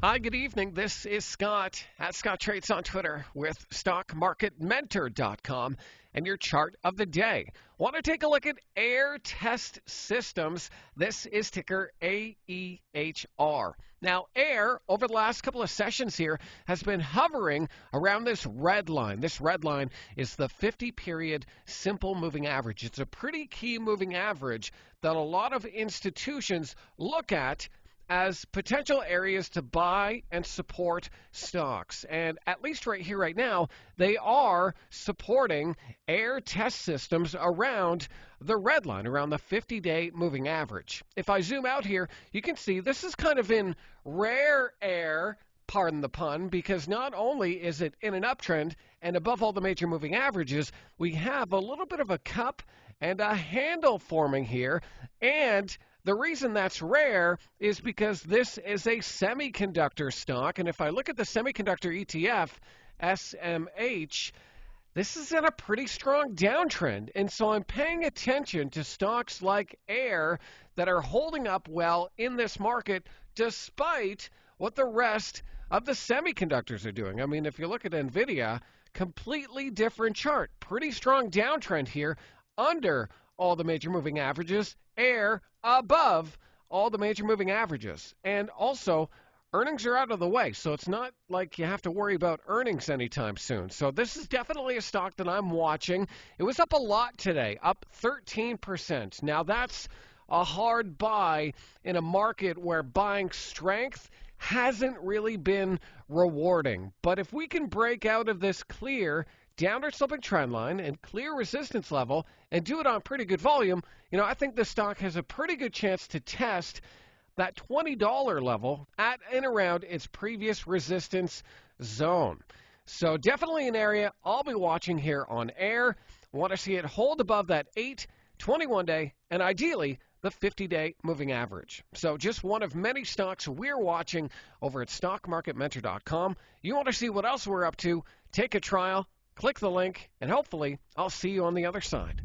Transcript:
Hi, good evening. This is Scott at Scott Trades on Twitter with StockMarketMentor.com and your chart of the day. Want to take a look at AEHR Test Systems? This is ticker AEHR. Now, AEHR, over the last couple of sessions here, has been hovering around this red line. This red line is the 50-period simple moving average. It's a pretty key moving average that a lot of institutions look at as potential areas to buy and support stocks. And at least right here, right now, they are supporting AEHR Test Systems around the red line, around the 50-day moving average. If I zoom out here, you can see this is kind of in rare air, pardon the pun, because not only is it in an uptrend and above all the major moving averages, we have a little bit of a cup and a handle forming here. And the reason that's rare is because this is a semiconductor stock. And if I look at the semiconductor ETF, SMH, this is in a pretty strong downtrend. And so I'm paying attention to stocks like AEHR that are holding up well in this market despite what the rest of the semiconductors are doing. I mean, if you look at NVIDIA, completely different chart. Pretty strong downtrend here under all the major moving averages, AEHR above all the major moving averages. And also, earnings are out of the way, so it's not like you have to worry about earnings anytime soon. So this is definitely a stock that I'm watching. It was up a lot today, up 13%. Now that's a hard buy in a market where buying strength hasn't really been rewarding. But if we can break out of this clear downward sloping trend line and clear resistance level and do it on pretty good volume, I think this stock has a pretty good chance to test that $20 level at and around its previous resistance zone. So definitely an area I'll be watching here on AEHR. Want to see it hold above that 8, 21-day, and ideally the 50-day moving average. So just one of many stocks we're watching over at StockMarketMentor.com. You want to see what else we're up to? Take a trial, click the link, and hopefully I'll see you on the other side.